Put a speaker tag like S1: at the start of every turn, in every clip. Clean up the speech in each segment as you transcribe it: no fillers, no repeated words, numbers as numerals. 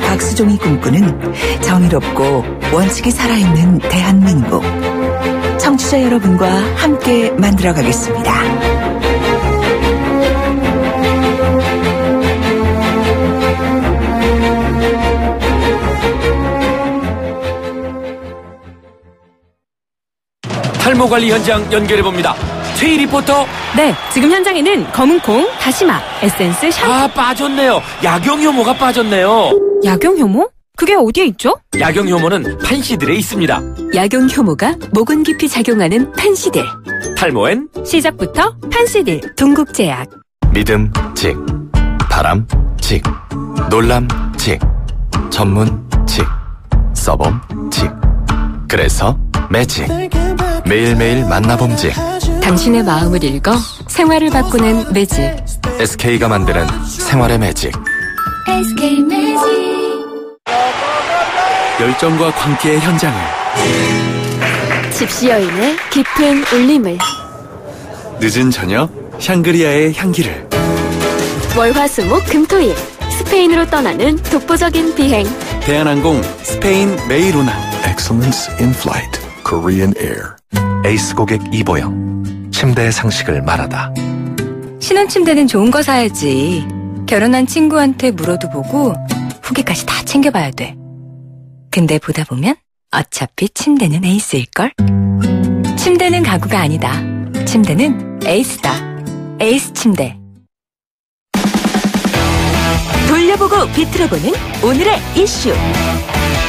S1: 박수종이 꿈꾸는 정의롭고 원칙이 살아있는 대한민국. 청취자 여러분과 함께 만들어가겠습니다.
S2: 탈모 관리 현장 연결해봅니다. 최희 리포터.
S3: 네, 지금 현장에는 검은콩, 다시마, 에센스, 샴푸.
S2: 빠졌네요. 약용효모가 빠졌네요.
S3: 약용효모? 그게 어디에 있죠?
S2: 약용효모는 판시들에 있습니다.
S4: 약용효모가 모근 깊이 작용하는 판시들.
S2: 탈모엔
S3: 시작부터 판시들. 동국제약.
S5: 믿음 직, 바람 직, 놀람 직, 전문 직, 서범 직. 그래서 매직. 매일매일 만나봄 직.
S4: 당신의 마음을 읽어 생활을 바꾸는 매직.
S5: SK가 만드는 생활의 매직.
S4: SK 매직.
S5: 열정과 광기의 현장을,
S4: 집시 여인의 깊은 울림을,
S5: 늦은 저녁 샹그리아의 향기를.
S4: 월화수목 금토일 스페인으로 떠나는 독보적인 비행.
S5: 대한항공 스페인 메이로나.
S6: Excellence in Flight, Korean Air.
S5: 에이스 고객 이보영. 침대의 상식을 말하다.
S7: 신혼침대는 좋은 거 사야지. 결혼한 친구한테 물어도 보고 후기까지 다 챙겨봐야 돼. 근데 보다 보면 어차피 침대는 에이스일걸? 침대는 가구가 아니다. 침대는 에이스다. 에이스 침대.
S4: 돌려보고 비틀어보는 오늘의 이슈.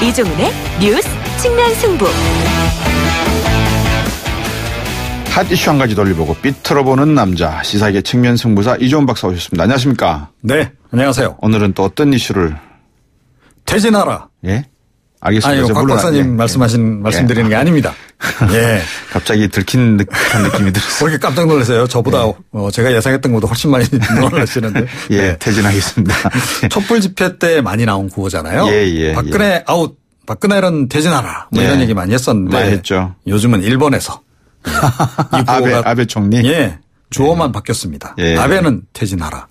S4: 이종훈의 뉴스 측면 승부.
S8: 핫 이슈 한 가지 돌려보고 삐틀어보는 남자, 시사계 측면 승부사 이종훈 박사 오셨습니다. 안녕하십니까?
S9: 네, 안녕하세요.
S8: 오늘은 또 어떤 이슈를?
S9: 퇴진하라.
S8: 예? 알겠습니다.
S9: 아니요, 곽 박사님 말씀드리는 게 아닙니다. 예.
S8: 갑자기 들킨 듯한 느낌이 들었어요.
S9: 그렇게 깜짝 놀라세요. 저보다 제가 예상했던 것보다 훨씬 많이 놀라시는데.
S8: 예,
S9: 네.
S8: 퇴진하겠습니다.
S9: 촛불 집회 때 많이 나온 구호잖아요.
S8: 예.
S9: 박근혜 아웃, 박근혜는 퇴진하라. 뭐 이런 얘기 많이 했었는데.
S8: 많이 했죠.
S9: 요즘은 일본에서. 이 구호가
S8: 아베 총리.
S9: 예. 주어만 바뀌었습니다.
S8: 예.
S9: 아베는 퇴진하라.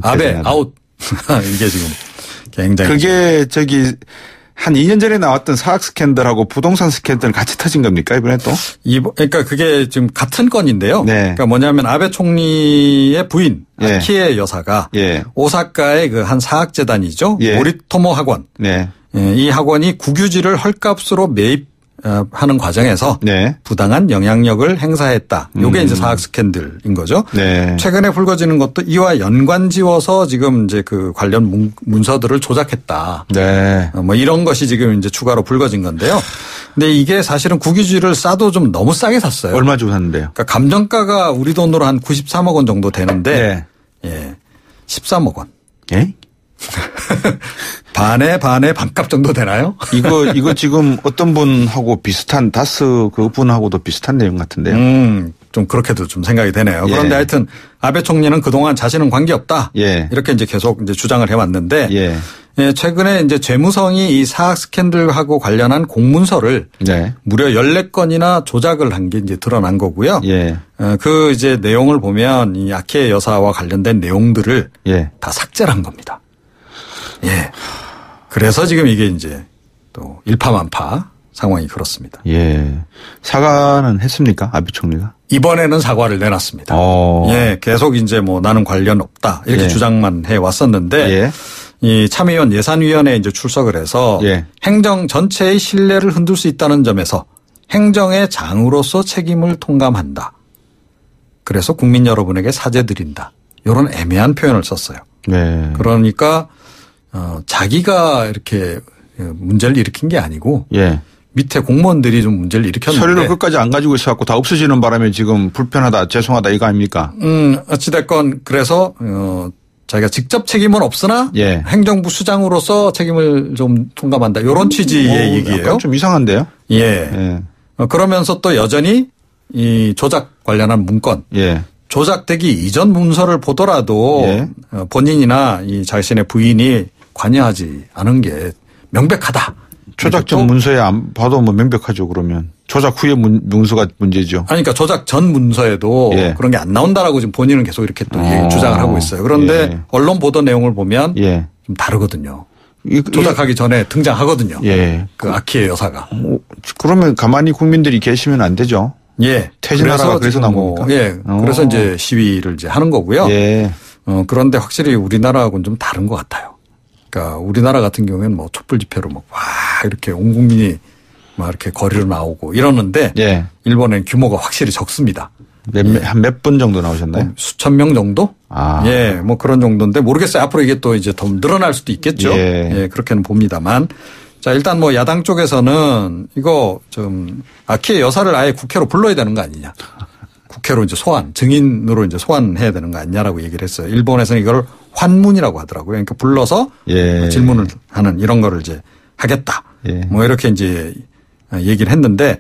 S8: 아베
S9: 아웃. 이게 지금 굉장히.
S8: 그게 한 2년 전에 나왔던 사학 스캔들하고 부동산 스캔들 같이 터진 겁니까, 이번에 또?
S9: 그러니까 그게 지금 같은 건인데요.
S8: 네.
S9: 그러니까 뭐냐면 아베 총리의 부인,
S8: 예.
S9: 아키에 여사가
S8: 예.
S9: 오사카의 그 한 사학재단이죠.
S8: 예.
S9: 모리토모 학원.
S8: 네.
S9: 이 학원이 국유지를 헐값으로 매입하는 과정에서
S8: 네.
S9: 부당한 영향력을 행사했다. 이게 이제 사학 스캔들인 거죠.
S8: 네.
S9: 최근에 불거지는 것도 이와 연관지어서 지금 이제 그 관련 문서들을 조작했다.
S8: 네.
S9: 뭐 이런 것이 지금 이제 추가로 불거진 건데요. 근데 이게 사실은 국유지를 싸도 좀 너무 싸게 샀어요.
S8: 얼마 주고 샀는데요?
S9: 그러니까 감정가가 우리 돈으로 한 93억 원 정도 되는데, 예, 13억 원.
S8: 예?
S9: 반에 반값 정도 되나요?
S8: 이거 지금 어떤 분하고 비슷한 다스 그 분하고도 비슷한 내용 같은데요.
S9: 좀 그렇게도 좀 생각이 되네요.
S8: 예.
S9: 그런데 하여튼 아베 총리는 그동안 자신은 관계없다.
S8: 예.
S9: 이렇게 이제 계속 이제 주장을 해왔는데,
S8: 예.
S9: 최근에 이제 재무성이 이 사학 스캔들하고 관련한 공문서를
S8: 네.
S9: 무려 14건이나 조작을 한 게 이제 드러난 거고요.
S8: 예.
S9: 그 이제 내용을 보면 이 아키에 여사와 관련된 내용들을
S8: 예.
S9: 다 삭제를 한 겁니다. 예. 그래서 지금 이게 이제 또 일파만파 상황이 그렇습니다.
S8: 예. 사과는 했습니까? 아베 총리가?
S9: 이번에는 사과를 내놨습니다. 예. 계속 이제 뭐 나는 관련 없다. 이렇게
S8: 예.
S9: 주장만 해 왔었는데
S8: 예.
S9: 이 참의원 예산위원회에 이제 출석을 해서
S8: 예.
S9: 행정 전체의 신뢰를 흔들 수 있다는 점에서 행정의 장으로서 책임을 통감한다. 그래서 국민 여러분에게 사죄드린다. 이런 애매한 표현을 썼어요.
S8: 네.
S9: 그러니까 자기가 이렇게 문제를 일으킨 게 아니고
S8: 예.
S9: 밑에 공무원들이 좀 문제를 일으켰는데
S8: 서류를 끝까지 안 가지고 있어갖고 다 없어지는 바람에 지금 불편하다, 죄송하다 이거 아닙니까?
S9: 어찌됐건 그래서 자기가 직접 책임은 없으나
S8: 예.
S9: 행정부 수장으로서 책임을 좀 통감한다. 이런 취지의 얘기예요.
S8: 약간 좀 이상한데요?
S9: 예.
S8: 예.
S9: 그러면서 또 여전히 이 조작 관련한 문건.
S8: 예.
S9: 조작되기 이전 문서를 보더라도
S8: 예.
S9: 본인이나 이 자신의 부인이 관여하지 않은 게 명백하다.
S8: 조작 전 문서에 안 봐도 뭐 명백하죠, 그러면. 조작 후에 문서가 문제죠.
S9: 아니, 그러니까 조작 전 문서에도
S8: 예.
S9: 그런 게 안 나온다라고 지금 본인은 계속 이렇게 또 주장을 하고 있어요. 그런데
S8: 예.
S9: 언론 보도 내용을 보면
S8: 예.
S9: 좀 다르거든요. 조작하기 전에 등장하거든요.
S8: 예.
S9: 그 아키의 여사가.
S8: 그러면 가만히 국민들이 계시면 안 되죠.
S9: 예.
S8: 퇴진하라고 그래서 나온 겁니까?
S9: 예. 그래서 이제 시위를 이제 하는 거고요.
S8: 예.
S9: 그런데 확실히 우리나라하고는 좀 다른 것 같아요. 그러니까 우리나라 같은 경우에는 뭐 촛불 집회로 막 와 이렇게 온 국민이 막 이렇게 거리로 나오고 이러는데
S8: 예.
S9: 일본은 규모가 확실히 적습니다.
S8: 한 몇 분 정도 나오셨나요?
S9: 수천 명 정도?
S8: 아.
S9: 예, 뭐 그런 정도인데 모르겠어요. 앞으로 이게 또 이제 더 늘어날 수도 있겠죠. 예, 그렇게는 봅니다만. 자, 일단 뭐 야당 쪽에서는 이거 좀 아키의 여사를 아예 국회로 불러야 되는 거 아니냐. 국회로 이제 증인으로 이제 소환해야 되는 거 아니냐라고 얘기를 했어요. 일본에서는 이걸 환문이라고 하더라고요. 그러니까 불러서
S8: 예.
S9: 질문을 하는 이런 거를 이제 하겠다.
S8: 예.
S9: 뭐 이렇게 이제 얘기를 했는데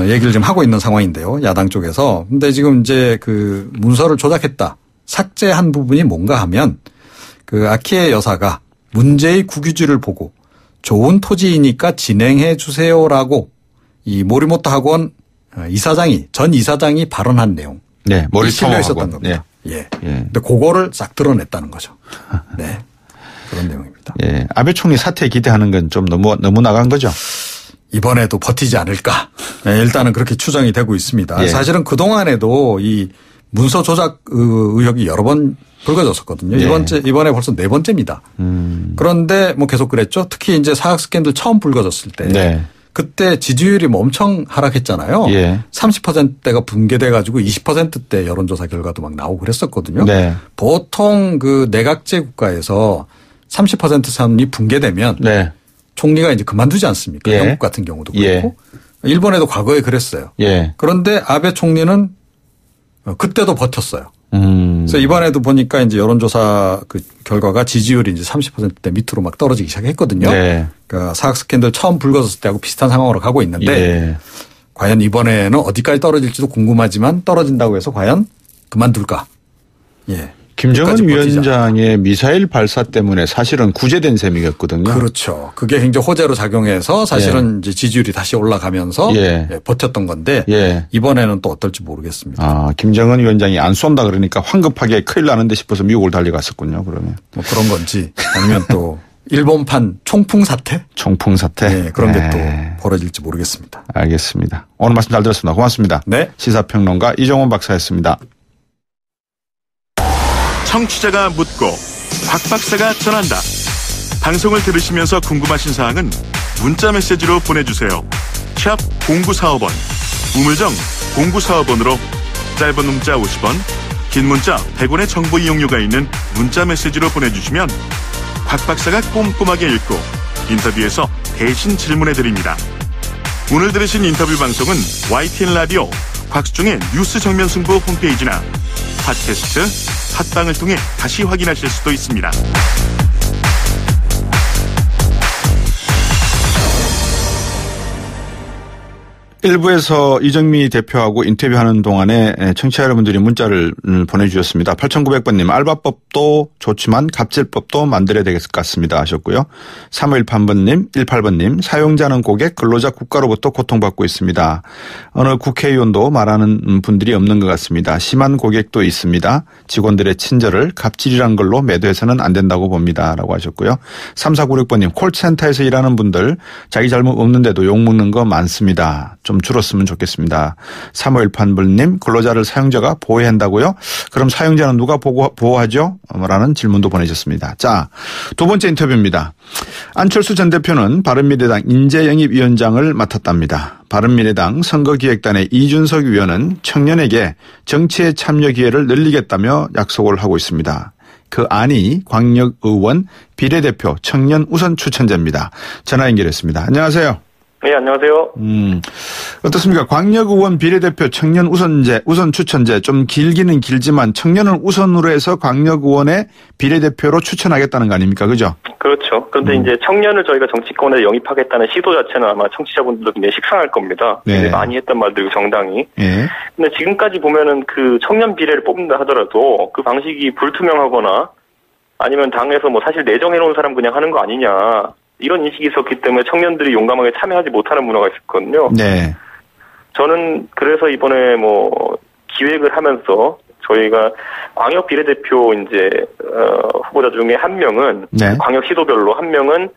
S9: 얘기를 좀 하고 있는 상황인데요. 야당 쪽에서. 근데 지금 이제 그 문서를 조작했다. 삭제한 부분이 뭔가 하면 그 아키의 여사가 문제의 국유지를 보고 좋은 토지이니까 진행해 주세요라고 이 모리모토 학원 전 이사장이 발언한 내용.
S8: 네. 머리
S9: 실려 있었던 겁니다. 예. 예. 근데 그거를 싹 드러냈다는 거죠. 네. 그런 내용입니다.
S8: 예. 아베 총리 사퇴 기대하는 건 좀 너무 나간 거죠?
S9: 이번에도 버티지 않을까. 네, 일단은 그렇게 추정이 되고 있습니다.
S8: 예. 사실은
S9: 그동안에도 이 문서 조작 의혹이 여러 번 불거졌었거든요.
S8: 예.
S9: 이번에 벌써 4번째입니다. 그런데 뭐 계속 그랬죠. 특히 이제 사학 스캔들 처음 불거졌을 때.
S8: 네.
S9: 그때 지지율이 뭐 엄청 하락했잖아요.
S8: 예.
S9: 30%대가 붕괴돼 가지고 20%대 여론조사 결과도 막 나오고 그랬었거든요.
S8: 네.
S9: 보통 그 내각제 국가에서 30% 선이 붕괴되면
S8: 네.
S9: 총리가 이제 그만두지 않습니까?
S8: 예.
S9: 영국 같은 경우도 그렇고. 예. 일본에도 과거에 그랬어요.
S8: 예.
S9: 그런데 아베 총리는 그때도 버텼어요. 그래서 이번에도 보니까 이제 여론조사 그 결과가 지지율이 이제 30%대 밑으로 막 떨어지기 시작했거든요.
S8: 네.
S9: 그러니까 사학 스캔들 처음 불거졌을 때하고 비슷한 상황으로 가고 있는데
S8: 예.
S9: 과연 이번에는 어디까지 떨어질지도 궁금하지만 떨어진다고 해서 과연 그만둘까? 예.
S8: 김정은 위원장의 미사일 발사 때문에 사실은 구제된 셈이었거든요.
S9: 그렇죠. 그게 굉장히 호재로 작용해서 사실은 이제 지지율이 다시 올라가면서 버텼던 건데 이번에는 또 어떨지 모르겠습니다.
S8: 아, 김정은 위원장이 안 쏜다 그러니까 황급하게 큰일 나는데 싶어서 미국을 달려갔었군요. 그러면.
S9: 뭐 그런 건지 아니면 또 일본판 총풍 사태?
S8: 총풍 사태.
S9: 네, 그런 게 또 벌어질지 모르겠습니다.
S8: 알겠습니다. 오늘 말씀 잘 들었습니다. 고맙습니다.
S9: 네.
S8: 시사평론가 이종원 박사였습니다.
S10: 청취자가 묻고 박 박사가 전한다. 방송을 들으시면서 궁금하신 사항은 문자 메시지로 보내주세요. 샵 0945번 우물정 0945번으로 짧은 문자 50원 긴 문자 100원의 정보 이용료가 있는 문자 메시지로 보내주시면 박 박사가 꼼꼼하게 읽고 인터뷰에서 대신 질문해드립니다. 오늘 들으신 인터뷰 방송은 YTN 라디오 곽수종의 뉴스 정면 승부 홈페이지나 팟캐스트 팟빵을 통해 다시 확인하실 수도 있습니다.
S8: 일부에서 이정미 대표하고 인터뷰하는 동안에 청취자 여러분들이 문자를 보내주셨습니다. 8900번님 알바법도 좋지만 갑질법도 만들어야 될 것 같습니다 하셨고요. 3518번님 사용자는 고객 근로자 국가로부터 고통받고 있습니다. 어느 국회의원도 말하는 분들이 없는 것 같습니다. 심한 고객도 있습니다. 직원들의 친절을 갑질이란 걸로 매도해서는 안 된다고 봅니다 라고 하셨고요. 3496번님 콜센터에서 일하는 분들 자기 잘못 없는데도 욕먹는 거 많습니다. 좀 줄었으면 좋겠습니다. 3518번님 근로자를 사용자가 보호한다고요? 그럼 사용자는 누가 보호하죠? 라는 질문도 보내셨습니다. 자, 두 번째 인터뷰입니다. 안철수 전 대표는 바른미래당 인재영입위원장을 맡았답니다. 바른미래당 선거기획단의 이준석 위원은 청년에게 정치에 참여 기회를 늘리겠다며 약속을 하고 있습니다. 그 안이 광역의원 비례대표 청년 우선 추천제입니다. 전화 연결했습니다. 안녕하세요.
S11: 네, 안녕하세요.
S8: 어떻습니까? 광역의원 비례대표 청년 우선 추천제 좀 길기는 길지만 청년을 우선으로 해서 광역의원의 비례대표로 추천하겠다는 거 아닙니까? 그죠?
S11: 그렇죠. 그런데 이제 청년을 저희가 정치권에 영입하겠다는 시도 자체는 아마 청취자분들도 굉장히 식상할 겁니다.
S8: 네.
S11: 많이 했던 말들이고 정당이.
S8: 네.
S11: 근데 지금까지 보면은 그 청년 비례를 뽑는다 하더라도 그 방식이 불투명하거나 아니면 당에서 뭐 사실 내정해놓은 사람 그냥 하는 거 아니냐. 이런 인식이 있었기 때문에 청년들이 용감하게 참여하지 못하는 문화가 있었거든요.
S8: 네.
S11: 저는 그래서 이번에 뭐 기획을 하면서 저희가 광역 비례대표 이제 후보자 중에 한 명은
S8: 네.
S11: 광역 시도별로 한 명은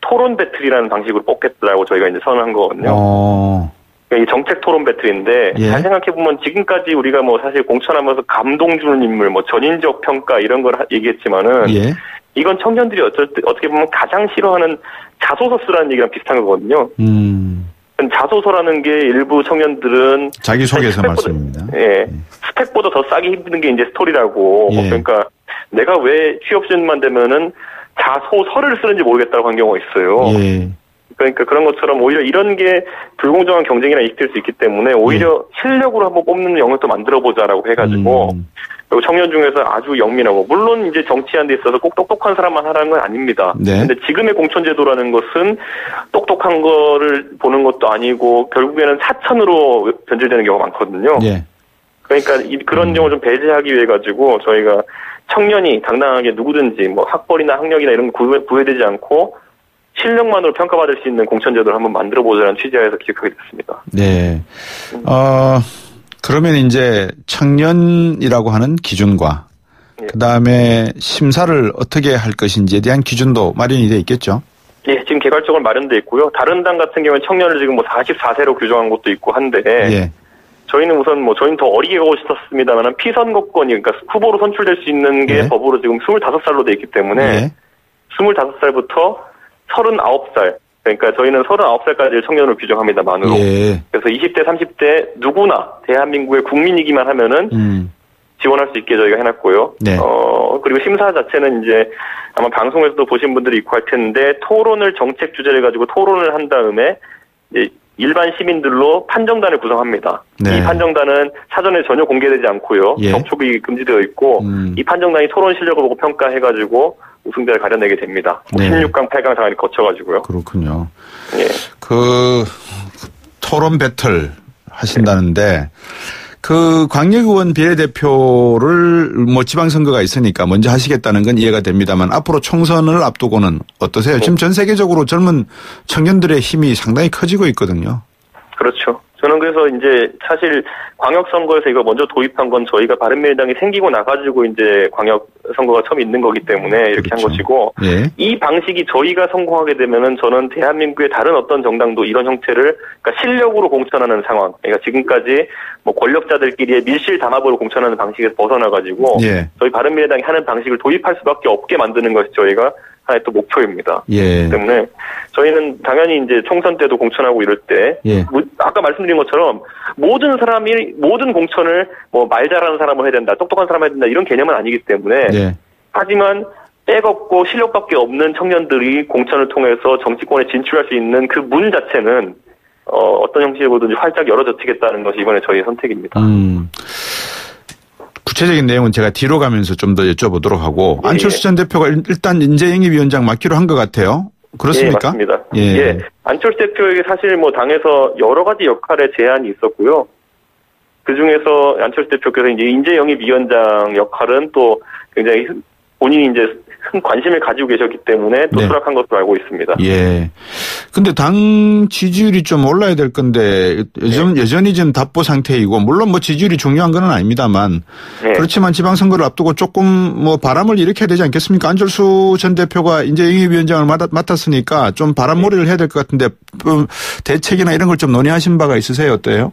S11: 토론 배틀이라는 방식으로 뽑겠다고 저희가 이제 선언한 거거든요. 이 정책 토론 배틀인데
S8: 예.
S11: 잘 생각해 보면 지금까지 우리가 뭐 사실 공천하면서 감동 주는 인물, 뭐 전인적 평가 이런 걸 얘기했지만은
S8: 예.
S11: 이건 청년들이 어떻게 보면 가장 싫어하는 자소서 쓰라는 얘기랑 비슷한 거거든요. 자소서라는 게 일부 청년들은
S8: 자기소개서 말씀입니다.
S11: 예. 스펙보다 더 싸기 힘든 게 이제 스토리라고.
S8: 예.
S11: 그러니까 내가 왜 취업시험만 되면은 자소서를 쓰는지 모르겠다고 한 경우가 있어요.
S8: 예.
S11: 그러니까 그런 것처럼 오히려 이런 게 불공정한 경쟁이나 이익될 수 있기 때문에 오히려 실력으로 한번 뽑는 영역도 만들어보자라고 해가지고 그리고 청년 중에서 아주 영민하고 물론 이제 정치하는 데 있어서 꼭 똑똑한 사람만 하라는 건 아닙니다.
S8: 네.
S11: 근데 지금의 공천제도라는 것은 똑똑한 거를 보는 것도 아니고 결국에는 사천으로 변질되는 경우가 많거든요.
S8: 예.
S11: 그러니까 그런 경우 좀 배제하기 위해 가지고 저희가 청년이 당당하게 누구든지 뭐 학벌이나 학력이나 이런 거 구애되지 않고 실력만으로 평가받을 수 있는 공천제도를 한번 만들어보자는 취지하에서 기획하게 됐습니다.
S8: 네. 그러면 이제 청년이라고 하는 기준과
S11: 예.
S8: 그다음에 심사를 어떻게 할 것인지에 대한 기준도 마련이 되어 있겠죠?
S11: 예, 지금 개괄적으로 마련되어 있고요. 다른 당 같은 경우는 청년을 지금 뭐 44세로 규정한 것도 있고 한데
S8: 예.
S11: 저희는 우선 저희는 더 어리게 가고 싶었습니다만 피선거권이 그러니까 후보로 선출될 수 있는 게
S8: 예.
S11: 법으로 지금 25살로 되어 있기 때문에
S8: 예.
S11: 25살부터 39살 그러니까 저희는 39살까지 청년을 규정합니다, 만으로.
S8: 예.
S11: 그래서 20대, 30대 누구나 대한민국의 국민이기만 하면은 지원할 수 있게 저희가 해놨고요.
S8: 네.
S11: 그리고 심사 자체는 이제 아마 방송에서도 보신 분들이 있고 할 텐데 토론을 정책 주제를 가지고 토론을 한 다음에 이제 일반 시민들로 판정단을 구성합니다.
S8: 네.
S11: 이 판정단은 사전에 전혀 공개되지 않고요.
S8: 예.
S11: 접촉이 금지되어 있고 이 판정단이 토론 실력을 보고 평가해가지고 우승자를 가려내게 됩니다.
S8: 네.
S11: 16강, 8강 상을 거쳐가지고요.
S8: 그렇군요.
S11: 예.
S8: 그 토론 배틀 하신다는데 그 광역의원 비례대표를 뭐 지방선거가 있으니까 먼저 하시겠다는 건 이해가 됩니다만 앞으로 총선을 앞두고는 어떠세요? 지금 전 세계적으로 젊은 청년들의 힘이 상당히 커지고 있거든요.
S11: 그렇죠. 저는 그래서 이제 사실 광역 선거에서 이거 먼저 도입한 건 저희가 바른미래당이 생기고 나가지고 이제 광역 선거가 처음 있는 거기 때문에 이렇게
S8: 그렇죠.
S11: 한 것이고
S8: 예.
S11: 이 방식이 저희가 성공하게 되면은 저는 대한민국의 다른 어떤 정당도 이런 형태를 그러니까 실력으로 공천하는 상황. 그러니까 지금까지 뭐 권력자들끼리의 밀실 담합으로 공천하는 방식에서 벗어나가지고
S8: 예.
S11: 저희 바른미래당이 하는 방식을 도입할 수밖에 없게 만드는 것이 저희가 하나의 또 목표입니다.
S8: 예.
S11: 때문에 저희는 당연히 이제 총선 때도 공천하고 이럴 때
S8: 예.
S11: 아까 말씀드린 것처럼 모든 사람이 모든 공천을 뭐 말 잘하는 사람을 해야 된다, 똑똑한 사람을 해야 된다 이런 개념은 아니기 때문에
S8: 예.
S11: 하지만 백없고 실력밖에 없는 청년들이 공천을 통해서 정치권에 진출할 수 있는 그 문 자체는 어떤 형식으로든지 활짝 열어젖히겠다는 것이 이번에 저희의 선택입니다.
S8: 구체적인 내용은 제가 뒤로 가면서 좀 더 여쭤보도록 하고
S11: 예.
S8: 안철수 전 대표가 일단 인재영입위원장 맡기로 한 것 같아요. 그렇습니까?
S11: 예, 맞습니다.
S8: 예.
S11: 예. 안철수 대표에게 사실 뭐 당에서 여러 가지 역할의 제한이 있었고요. 그 중에서 안철수 대표께서 이제 인재영입위원장 역할은 또 굉장히 본인이 이제 큰 관심을 가지고 계셨기 때문에 또
S8: 네.
S11: 수락한 것으로 알고 있습니다.
S8: 예. 근데 당 지지율이 좀 올라야 될 건데 여전히 지금 답보 상태이고 물론 뭐 지지율이 중요한 건 아닙니다만
S11: 네.
S8: 그렇지만 지방선거를 앞두고 조금 뭐 바람을 일으켜야 되지 않겠습니까? 안철수 전 대표가 이제 영입위원장을 맡았으니까 좀 바람몰이를 해야 될 것 같은데 대책이나 이런 걸 좀 논의하신 바가 있으세요? 어때요?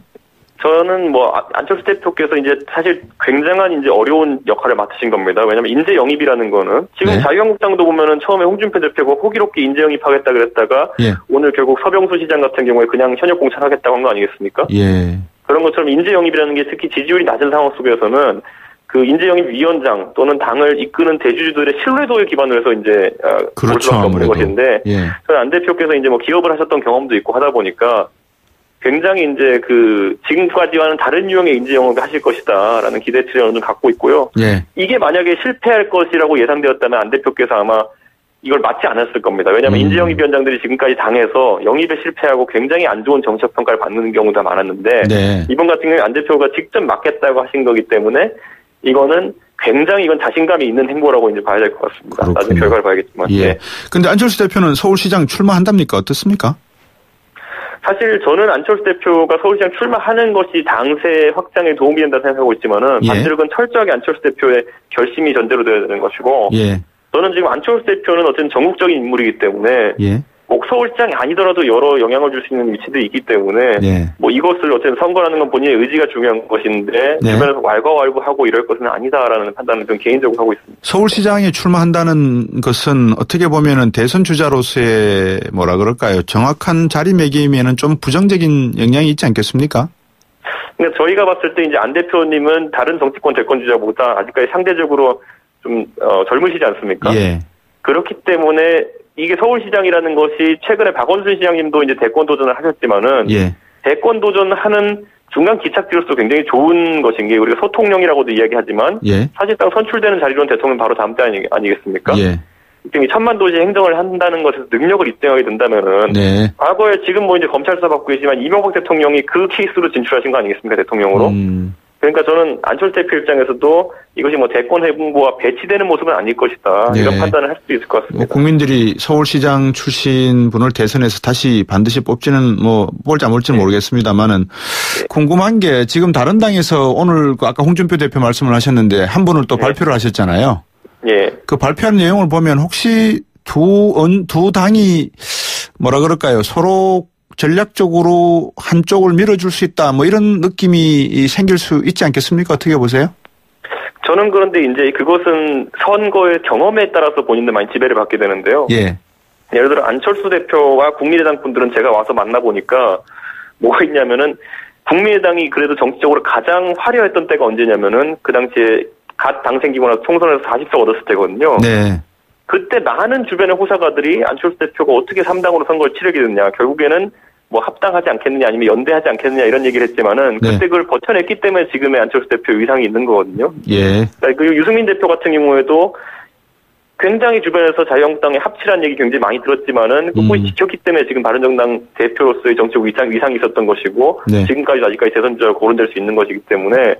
S11: 저는 뭐 안철수 대표께서 이제 사실 굉장한 이제 어려운 역할을 맡으신 겁니다. 왜냐하면 인재 영입이라는 거는 지금
S8: 네.
S11: 자유한국당도 보면은 처음에 홍준표 대표가 호기롭게 인재 영입하겠다 그랬다가
S8: 예.
S11: 오늘 결국 서병수 시장 같은 경우에 그냥 현역 공천하겠다고 한 거 아니겠습니까?
S8: 예.
S11: 그런 것처럼 인재 영입이라는 게 특히 지지율이 낮은 상황 속에서는 그 인재 영입 위원장 또는 당을 이끄는 대주주들의 신뢰도에 기반으로 해서 이제
S8: 그렇죠.
S11: 없는 것인데
S8: 예.
S11: 저는 안 대표께서 이제 뭐 기업을 하셨던 경험도 있고 하다 보니까 굉장히 이제 그 지금까지와는 다른 유형의 인재 영입을 하실 것이다라는 기대치를 어느 정도 갖고 있고요.
S8: 예.
S11: 이게 만약에 실패할 것이라고 예상되었다면 안 대표께서 아마 이걸 맞지 않았을 겁니다. 왜냐하면 인재 영입 위원장들이 지금까지 당에서 영입에 실패하고 굉장히 안 좋은 정책 평가를 받는 경우가 많았는데
S8: 네.
S11: 이번 같은 경우에 안 대표가 직접 맡겠다고 하신 거기 때문에 이거는 굉장히 이건 자신감이 있는 행보라고 이제 봐야 될 것 같습니다.
S8: 그렇군요.
S11: 나중에 결과를 봐야겠지만.
S8: 예.
S11: 네.
S8: 근데 안철수 대표는 서울시장 출마한답니까? 어떻습니까?
S11: 사실 저는 안철수 대표가 서울시장 출마하는 것이 당세 확장에 도움이 된다 생각하고 있지만은 반대로 그건 철저하게 안철수 대표의 결심이 전제로 되어야 되는 것이고 저는 지금 안철수 대표는 어쨌든 전국적인 인물이기 때문에 꼭 서울시장이 아니더라도 여러 영향을 줄 수 있는 위치들이 있기 때문에 뭐 이것을 어쨌든 선거라는 건 본인의 의지가 중요한 것인데 주변에서 왈가왈부하고 이럴 것은 아니다라는 판단을 좀 개인적으로 하고 있습니다.
S8: 서울시장에 출마한다는 것은 어떻게 보면은 대선 주자로서의 뭐라 그럴까요? 정확한 자리매김에는 좀 부정적인 영향이 있지 않겠습니까?
S11: 그러니까 저희가 봤을 때 이제 안 대표님은 다른 정치권 대권 주자보다 아직까지 상대적으로 좀 젊으시지 않습니까? 그렇기 때문에 이게 서울시장이라는 것이 최근에 박원순 시장님도 이제 대권 도전을 하셨지만은 대권 도전하는 중간 기착지로서 굉장히 좋은 것인 게 우리가 소통령이라고도 이야기하지만 사실상 선출되는 자리로는 대통령 바로 다음 때 아니겠습니까? 굉장히 천만 도시 행정을 한다는 것에서 능력을 입증하게 된다면은 과거에 지금 뭐 이제 검찰 수사 받고 계시지만 이명박 대통령이 그 케이스로 진출하신 거 아니겠습니까? 대통령으로. 그러니까 저는 안철수 대표 입장에서도 이것이 뭐 대권 후보가 배치되는 모습은 아닐 것이다. 이런 판단을 할 수도 있을 것 같습니다.
S8: 뭐 국민들이 서울시장 출신 분을 대선에서 다시 반드시 뽑지는 뭐 뽑을지 안 뽑을지는 모르겠습니다만은 궁금한 게 지금 다른 당에서 오늘 아까 홍준표 대표 말씀을 하셨는데 한 분을 또 발표를 하셨잖아요. 그 발표한 내용을 보면 혹시 두 당이 뭐라 그럴까요? 서로 전략적으로 한쪽을 밀어줄 수 있다 뭐 이런 느낌이 생길 수 있지 않겠습니까? 어떻게 보세요?
S11: 저는 그런데 이제 그것은 선거의 경험에 따라서 본인들 많이 지배를 받게 되는데요. 예를 들어 안철수 대표와 국민의당 분들은 제가 와서 만나보니까 뭐가 있냐면은 국민의당이 그래도 정치적으로 가장 화려했던 때가 언제냐면은 그 당시에 갓 당 생기고 나서 총선에서 40석 얻었을 때거든요. 그때 많은 주변의 호사가들이 안철수 대표가 어떻게 3당으로 선거를 치르게 됐냐. 결국에는 뭐 합당하지 않겠느냐 아니면 연대하지 않겠느냐 이런 얘기를 했지만은 그때 그걸 버텨냈기 때문에 지금의 안철수 대표 위상이 있는 거거든요. 그리고 유승민 대표 같은 경우에도 굉장히 주변에서 자유한국당에 합치라는 얘기 굉장히 많이 들었지만은 꿋꿋이 지켰기 때문에 지금 바른정당 대표로서의 정치적 위상이 있었던 것이고 지금까지 아직까지 대선 주자로 거론될 수 있는 것이기 때문에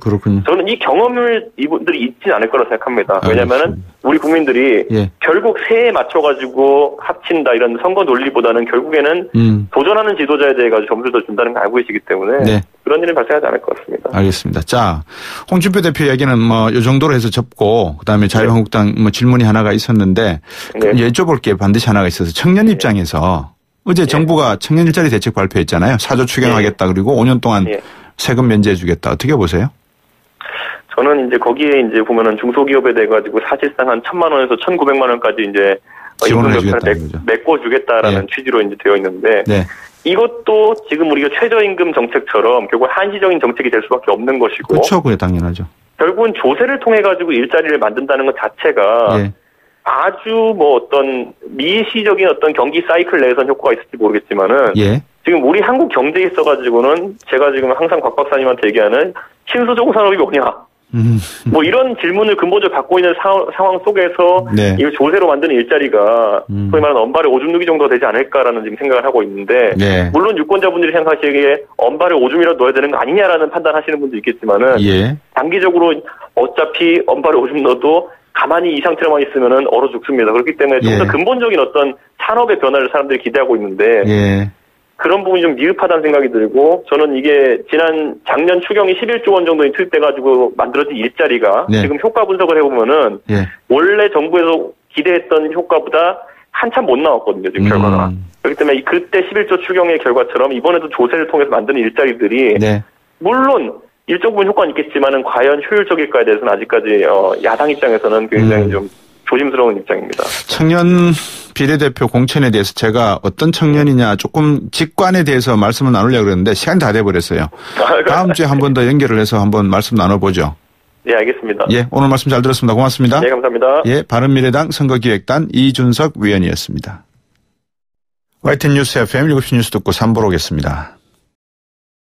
S11: 저는 이 경험을 이분들이 잊지 않을 거라 생각합니다. 왜냐하면은 우리 국민들이 결국 새에 맞춰가지고 합친다 이런 선거 논리보다는 결국에는 도전하는 지도자에 대해 가지고 점수를 더 준다는 걸 알고 계시기 때문에 그런 일은 발생하지 않을 것 같습니다.
S8: 알겠습니다. 자, 홍준표 대표 이야기는 뭐 이 정도로 해서 접고 그다음에 자유한국당 뭐 질문이 하나가 있었는데 여쭤볼 게 반드시 하나가 있어서 청년 입장에서 어제 정부가 청년 일자리 대책 발표했잖아요. 4조 추경하겠다 그리고 5년 동안 세금 면제해 주겠다. 어떻게 보세요?
S11: 저는 이제 거기에 이제 보면은 중소기업에 대해 가지고 사실상 한 1,000만 원에서 1,900만 원까지 이제
S8: 지원을 해주겠다는 거죠.
S11: 메꿔주겠다라는 취지로 이제 되어 있는데 이것도 지금 우리가 최저임금 정책처럼 결국 한시적인 정책이 될 수밖에 없는 것이고.
S8: 그렇죠, 그게 당연하죠.
S11: 결국은 조세를 통해 가지고 일자리를 만든다는 것 자체가 아주 뭐 어떤 미시적인 어떤 경기 사이클 내에선 효과가 있을지 모르겠지만은 지금 우리 한국 경제에 있어가지고는 제가 지금 항상 곽 박사님한테 얘기하는 친수종 산업이 뭐냐. 뭐 이런 질문을 근본적으로 받고 있는 상황 속에서 이 조세로 만드는 일자리가 소위 말하는 언발에 오줌 누기 정도가 되지 않을까라는 지금 생각을 하고 있는데 물론 유권자분들이 생각하시기에 언발에 오줌이라도 넣어야 되는 거 아니냐라는 판단하시는 분도 있겠지만은 단기적으로 어차피 언발에 오줌 넣어도 가만히 이 상태로만 있으면은 얼어 죽습니다. 그렇기 때문에 좀 더 근본적인 어떤 산업의 변화를 사람들이 기대하고 있는데 그런 부분이 좀 미흡하다는 생각이 들고 저는 이게 작년 추경이 11조 원 정도 투입돼가지고 만들어진 일자리가 지금 효과 분석을 해보면은 원래 정부에서 기대했던 효과보다 한참 못 나왔거든요. 지금 결과가. 그렇기 때문에 그때 11조 추경의 결과처럼 이번에도 조세를 통해서 만드는 일자리들이 물론 일정 부분 효과는 있겠지만은 과연 효율적일까에 대해서는 아직까지 야당 입장에서는 굉장히 좀 조심스러운 입장입니다.
S8: 청년 비례대표 공천에 대해서 제가 어떤 청년이냐 조금 직관에 대해서 말씀을 나누려고 그랬는데 시간이 다 돼버렸어요. 다음 주에 한 번 더 연결을 해서 한번 말씀 나눠보죠.
S11: 네, 알겠습니다.
S8: 오늘 말씀 잘 들었습니다. 고맙습니다.
S11: 네, 감사합니다.
S8: 바른미래당 선거기획단 이준석 위원이었습니다. YTN 뉴스 FM 7시 뉴스 듣고 3부로 오겠습니다.